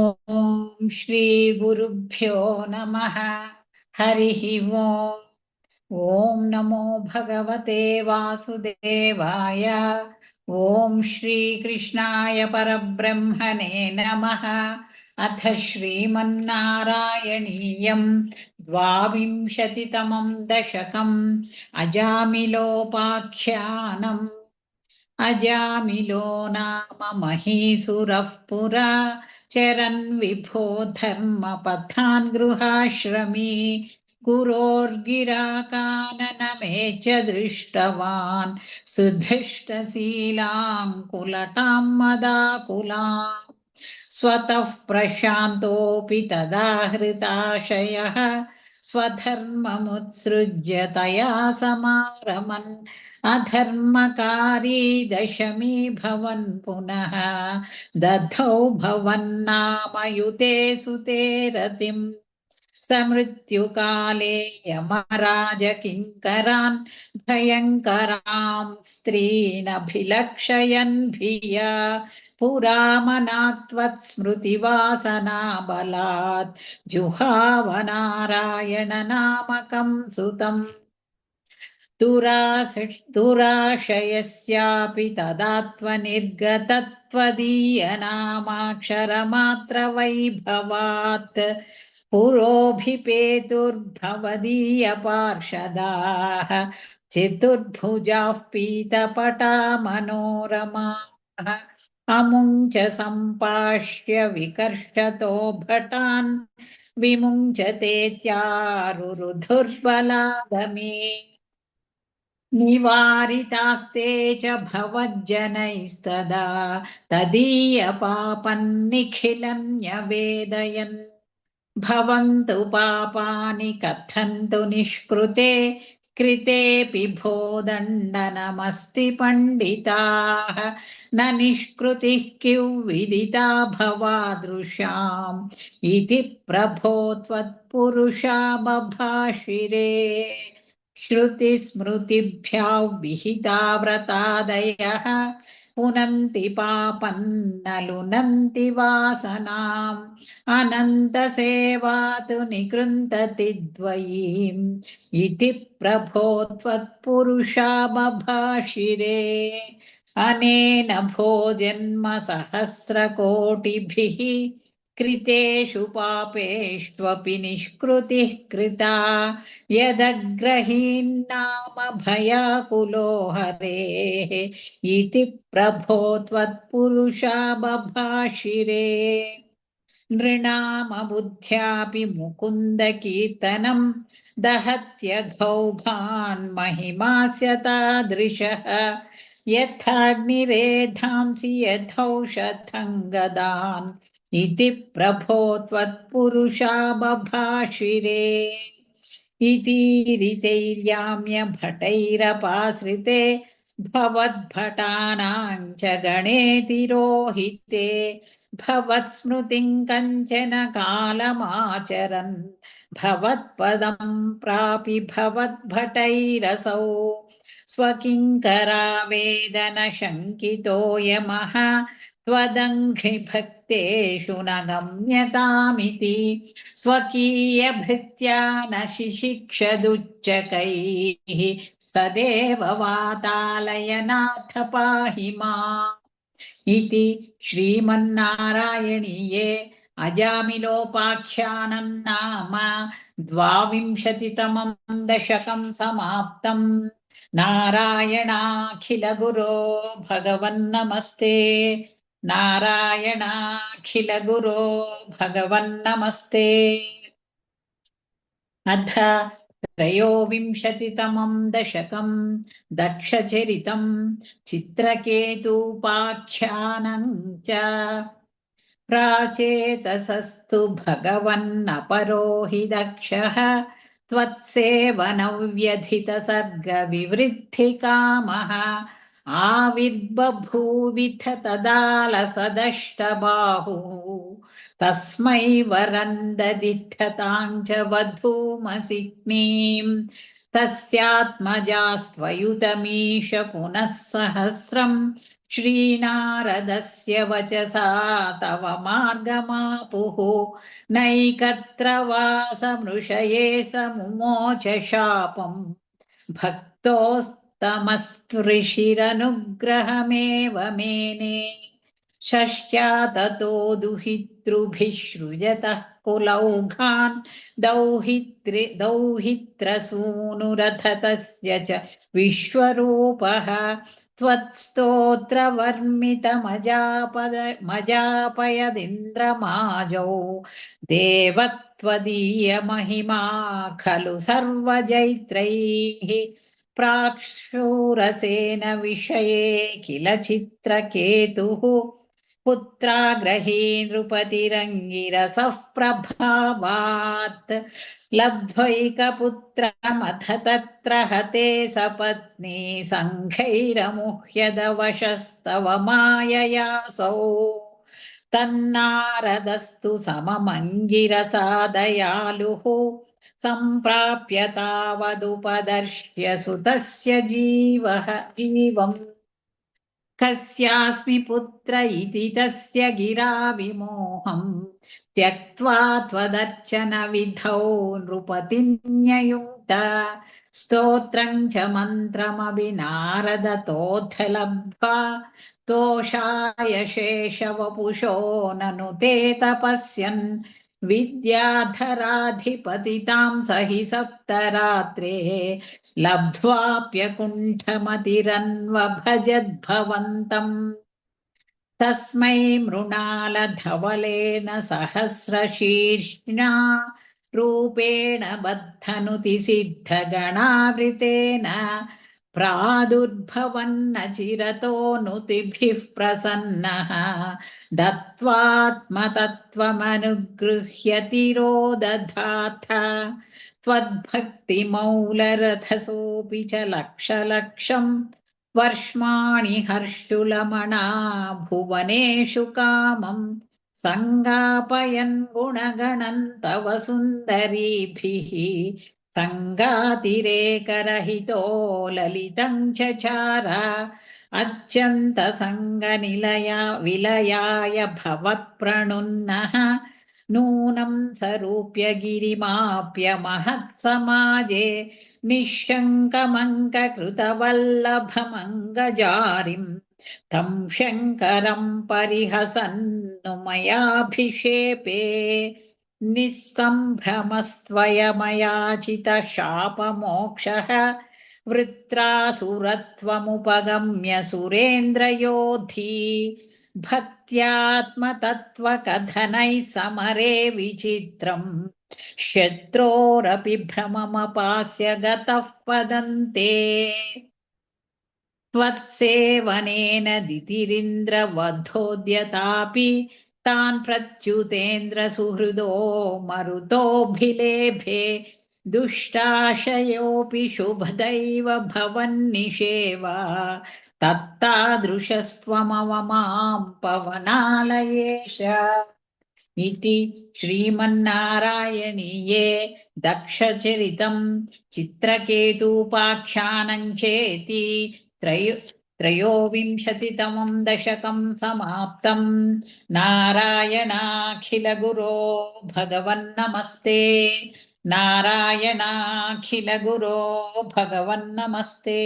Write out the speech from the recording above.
ఓం శ్రీ గురుభ్యో నమః. హరిః ఓం. ఓం నమో భగవతే వాసుదేవాయ. ఓం శ్రీకృష్ణాయ పరబ్రహ్మణే నమః. అథ శ్రీమన్నారాయణీయం ద్వావింశతితమం దశకం అజామిలోపాఖ్యానం. అజామిలో నామ మహీసురః పురా చరన్ విభో ధర్మపథాన్ గృహాశ్రమీ గురోర్గిరాకాననమేచ దృష్టవాన్ సుధృష్టశీలాం కులటాం మదాకులాం. స్వతః ప్రశాంతోऽపి తదా హృతాశయః స్వధర్మముత్సృజ్య తయా సమారమన్. అధర్మకారీ దశమీ భవన్ పునః దధౌ భవన్నామయుతే సుతే రతిం. సమృత్యుకాలే యమరాజకింకరాన్ భయంకరాం స్త్రీనభిలక్షయన్ భియా పురామనాత్వత్స్మృతివాసనా బలాత్ జుహావ నారాయణ నామకం సుతం. దురాశయస్యాపి తదాత్వనిర్గతత్వదీయనామాక్షరమాత్రవైభవాత్ పురోభిపేతుర్భవదీయపార్షదాః చతుర్భుజాః పీతపటా మనోరమాः. అముంచ సంపాష్య వికర్షతో భటాన్ విముంచతే చారురుధుర్బలాదమే. నివారితాస్తే చ భవజ్జనైస్తదా తదీయపాపన్నిఖిలం న్యవేదయన్. భవంతు పాపాని కథంతు నిష్కృతే కృతేపి భో దండనమస్తి పండితాః. న నిష్కృతిః క్యువిదితా భవాదృశాం ఇతి ప్రభో త్వత్పురుషా బభాషిరే. श्रुतिस्मृतिभ्यो विहिता व्रतादयः पुनन्ति पापं न लुनन्ति वासनाम्. अनन्तसेवा तु निकृन्तति द्वयीम् इति प्रभो त्वत्पुरुषा बभाषिरे. अनेन भोजन्म सहस्रकोटिभिः कृतेषु पापेष्वपि निष्कृतिः कृता यदग्रहीन्नाम भयाकुलो हरेः इति प्रभो त्वत्पुरुषा बभाषिरे. नृणामबुद्ध्यापि मुकुन्द कीर्तनं दहत्यघौघान् महिमास्य तादृशः. यथाग्निरेधांसि यथौषधं गदान् इति प्रभो त्वत्पुरुषा बभाषिरे. इतीरितैर्याम्य भटैरपाश्रिते भवद्भटानां च गणे तिरोहिते. भवत्स्मृतिं कञ्चन कालमाचरन् भवत्पदं प्रापि भवद्भटैरसौ. स्वकिङ्करावेदन शङ्कितो यमः त्वदङ्घ्रिभक्तेषु न गम्यतामिति. स्वकीयभृत्या न शिशिक्षदुच्चकैः सदेव वातालयनाथ पाहि माम्. इति श्रीमन्नारायणीये अजामिलोपाख्यानं नाम द्वाविंशतितमं दशकं समाप्तम्. नारायणाखिलगुरो भगवन्नमस्ते. नारायणाखिलगुरो भगवन्नमस्ते. अथ त्रयोविंशतितमं दशकं दक्षचरितं चित्रकेतूपाख्यानं च. प्राचेतसस्तु भगवन्नपरो हि दक्षः त्वत्सेवनव्यथितसर्गविवृद्धिकामः. आविर्बभूविथ तदालसदष्टबाहुः तस्मै वरं ददिद्धतां च वधूमसिग्मीं. तस्यात्मजास्त्वयुतमीश पुनः सहस्रं श्रीनारदस्य वचसा तव मार्गमापुः नैकत्र वासमृषये समुमोच शापम् भक्तोस्तमस्पृशिरनुग्रहमेव मेने षष्ट्या ततो दुहितृभिः सृजतः कुलौघान् दौहित्रसूनुरथ तस्य च विश्वरूपः त्वत्स्तोत्रवर्मितमजापयदिन्द्रमाजौ देवत्वदीयमहिमा खलु सर्वजैत्रैः प्राक्षूरसेन विषये किल चित्रकेतुः पुत्राग्रही नृपतिरङ्गिरसः प्रभावात् लब्ध्वैकपुत्रमथ तत्र हते सपत्नी सङ्घैरमुह्यदवशस्तव माययासौ तन्नारदस्तु सममङ्गिरसा दयालुः सम्प्राप्य तावदुपदर्श्य सुतस्य जीवम् कस्यास्मि पुत्र इति तस्य गिरा विमोहम् त्यक्त्वा त्वदर्चन विधौ नृपतिन्ययुङ्क्त स्तोत्रम् च मन्त्रमपि नारदतोऽथ लब्ध्वा तोषाय शेषवपुषो ननु ते तपस्यन् विद्याधराधिपतितां स हि सप्तरात्रे लब्ध्वाप्यकुण्ठमतिरन्वभजद्भवन्तम् तस्मै मृणालधवलेन सहस्रशीर्ष्णा रूपेण बद्धनुतिसिद्धगणावृतेन प्रादुर्भवन्नचिरतो नुतिभिः प्रसन्नः दत्त्वात्मतत्त्वमनुगृह्य तिरोदधाथ त्वद्भक्तिमौलरथसोऽपि च लक्षलक्षम् वर्ष्माणि हर्षुलमणा भुवनेषु कामम् सङ्गापयन् गुणगणन् तव सुन्दरीभिः सङ्गातिरेकरहितो ललितम् चचार अत्यन्तसङ्गनिलया विलयाय भवत्प्रणुन्नः नूनम् सरूप्य गिरिमाप्य महत्समाजे निःशङ्कमङ्ककृतवल्लभमङ्गजारिम् तम् शङ्करम् परिहसन्नु मयाभिषेपे निःसम्भ्रमस्त्वयमयाचितः शापमोक्षः वृत्रासुरत्वमुपगम्य सुरेन्द्रयोधी भक्त्यात्मतत्त्वकथनैः समरे विचित्रम् शत्रोरपि भ्रममपास्य गतः पदन्ते त्वत्सेवनेन दितिरिन्द्रवधोद्यतापि तान् प्रच्युतेन्द्रसुहृदो मरुतोऽभिलेभे दुष्टाशयोऽपि शुभदैव भवन्निषेवा तत्तादृशस्त्वमवमां पवनालयेश इति श्रीमन्नारायणीये दक्षचरितम् चित्रकेतूपाख्यानम् चेति त्रयोविंशतितमम् दशकम् समाप्तम् नारायणाखिलगुरो भगवन्नमस्ते नारायणाखिलगुरो भगवन्नमस्ते।